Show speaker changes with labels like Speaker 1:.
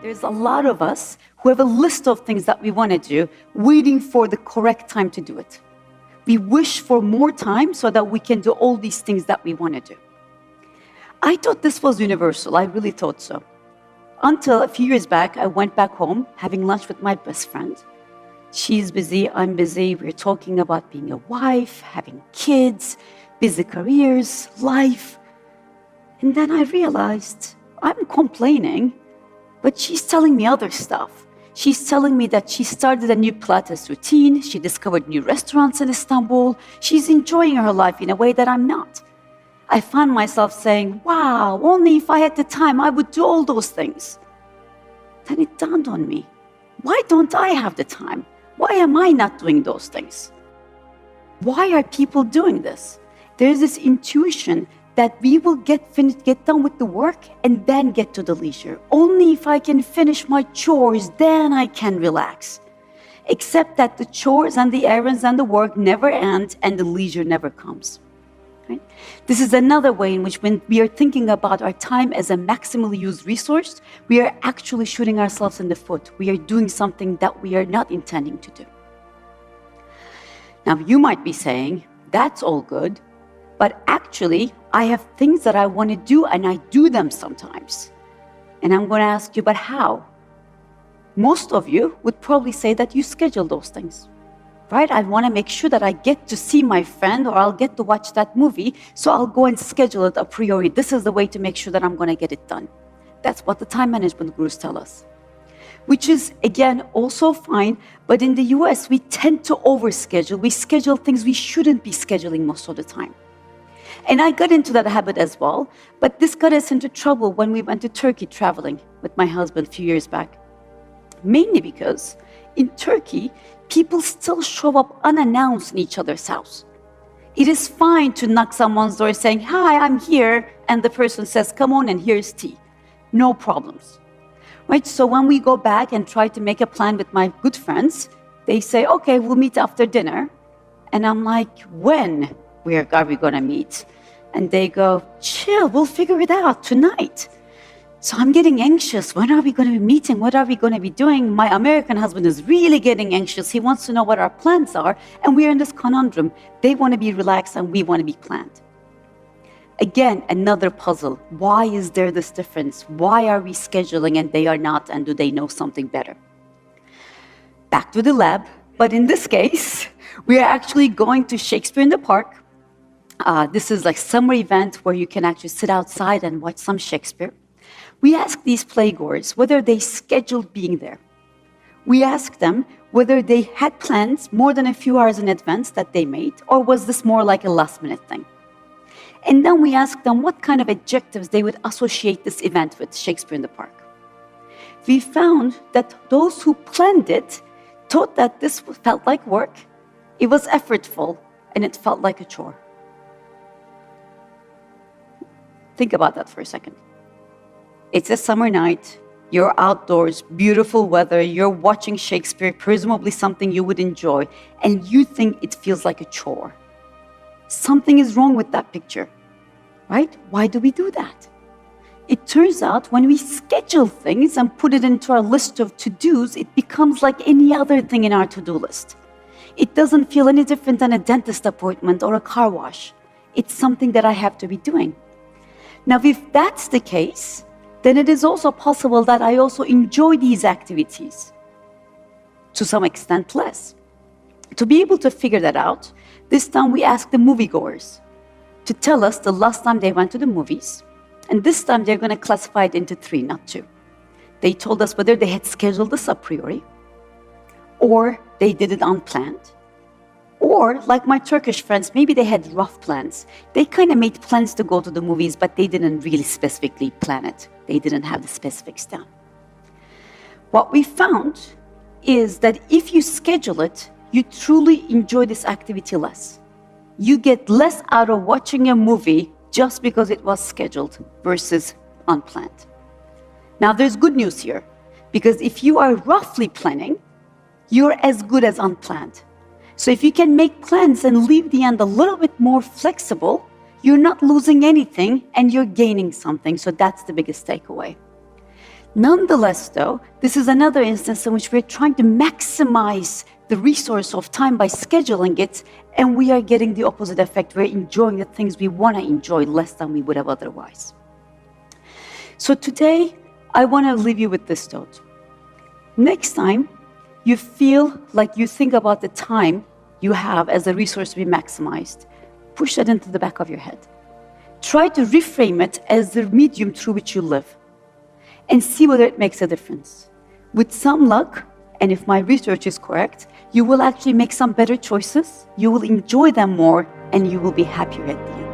Speaker 1: There's a lot of us who have a list of things that we want to do, waiting for the correct time to do it. We wish for more time so that we can do all these things that we want to do. I thought this was universal. I really thought so. Until a few years back, I went back home having lunch with my best friend. She's busy, I'm busy. We're talking about being a wife, having kids, busy careers, life. And then I realized I'm complaining, but she's telling me other stuff. She's telling me that she started a new Pilates routine, she discovered new restaurants in Istanbul, she's enjoying her life in a way that I'm not. I found myself saying, wow, only if I had the time, I would do all those things. Then it dawned on me, why don't I have the time? Why am I not doing those things? Why are people doing this? There's this intuition that we will get done with the work and then get to the leisure. Only if I can finish my chores, then I can relax. Except that the chores and the errands and the work never end and the leisure never comes. Right? This is another way in which when we are thinking about our time as a maximally used resource, we are actually shooting ourselves in the foot. We are doing something that we are not intending to do. Now, you might be saying, that's all good, but actually, I have things that I want to do and I do them sometimes. And I'm going to ask you, but how? Most of you would probably say that you schedule those things, right? I want to make sure that I get to see my friend or I'll get to watch that movie, so I'll go and schedule it a priori. This is the way to make sure that I'm going to get it done. That's what the time management gurus tell us. Which is, again, also fine, but in the US, we tend to overschedule. We schedule things we shouldn't be scheduling most of the time. And I got into that habit as well, but this got us into trouble when we went to Turkey traveling with my husband a few years back. Mainly because in Turkey, people still show up unannounced in each other's house. It is fine to knock someone's door saying, hi, I'm here, and the person says, come on and here's tea. No problems. Right? So when we go back and try to make a plan with my good friends, they say, okay, we'll meet after dinner. And I'm like, when are we going to meet? And they go, chill, we'll figure it out tonight. So I'm getting anxious. When are we going to be meeting? What are we going to be doing? My American husband is really getting anxious. He wants to know what our plans are. And we're in this conundrum. They want to be relaxed and we want to be planned. Again, another puzzle. Why is there this difference? Why are we scheduling and they are not? And do they know something better? Back to the lab. But in this case, we are actually going to Shakespeare in the Park. This is like summer event where you can actually sit outside and watch some Shakespeare. We asked these playgoers whether they scheduled being there. We asked them whether they had plans more than a few hours in advance that they made, or was this more like a last-minute thing? And then we asked them what kind of adjectives they would associate this event with, Shakespeare in the Park. We found that those who planned it thought that this felt like work, it was effortful, and it felt like a chore. Think about that for a second. It's a summer night, you're outdoors, beautiful weather, you're watching Shakespeare, presumably something you would enjoy, and you think it feels like a chore. Something is wrong with that picture, right? Why do we do that? It turns out when we schedule things and put it into our list of to-dos, it becomes like any other thing in our to-do list. It doesn't feel any different than a dentist appointment or a car wash. It's something that I have to be doing. Now, if that's the case, then it is also possible that I also enjoy these activities, to some extent less. To be able to figure that out, this time we asked the moviegoers to tell us the last time they went to the movies, and this time they're going to classify it into 3, not 2. They told us whether they had scheduled this a priori, or they did it unplanned, or, like my Turkish friends, maybe they had rough plans. They kind of made plans to go to the movies, but they didn't really specifically plan it. They didn't have the specifics down. What we found is that if you schedule it, you truly enjoy this activity less. You get less out of watching a movie just because it was scheduled versus unplanned. Now, there's good news here, because if you are roughly planning, you're as good as unplanned. So if you can make plans and leave the end a little bit more flexible, you're not losing anything and you're gaining something. So that's the biggest takeaway. Nonetheless, though, this is another instance in which we're trying to maximize the resource of time by scheduling it, and we are getting the opposite effect. We're enjoying the things we want to enjoy less than we would have otherwise. So today, I want to leave you with this thought. Next time you feel like you think about the time you have as a resource to be maximized, push that into the back of your head. Try to reframe it as the medium through which you live, and see whether it makes a difference. With some luck, and if my research is correct, you will actually make some better choices, you will enjoy them more, and you will be happier at the end.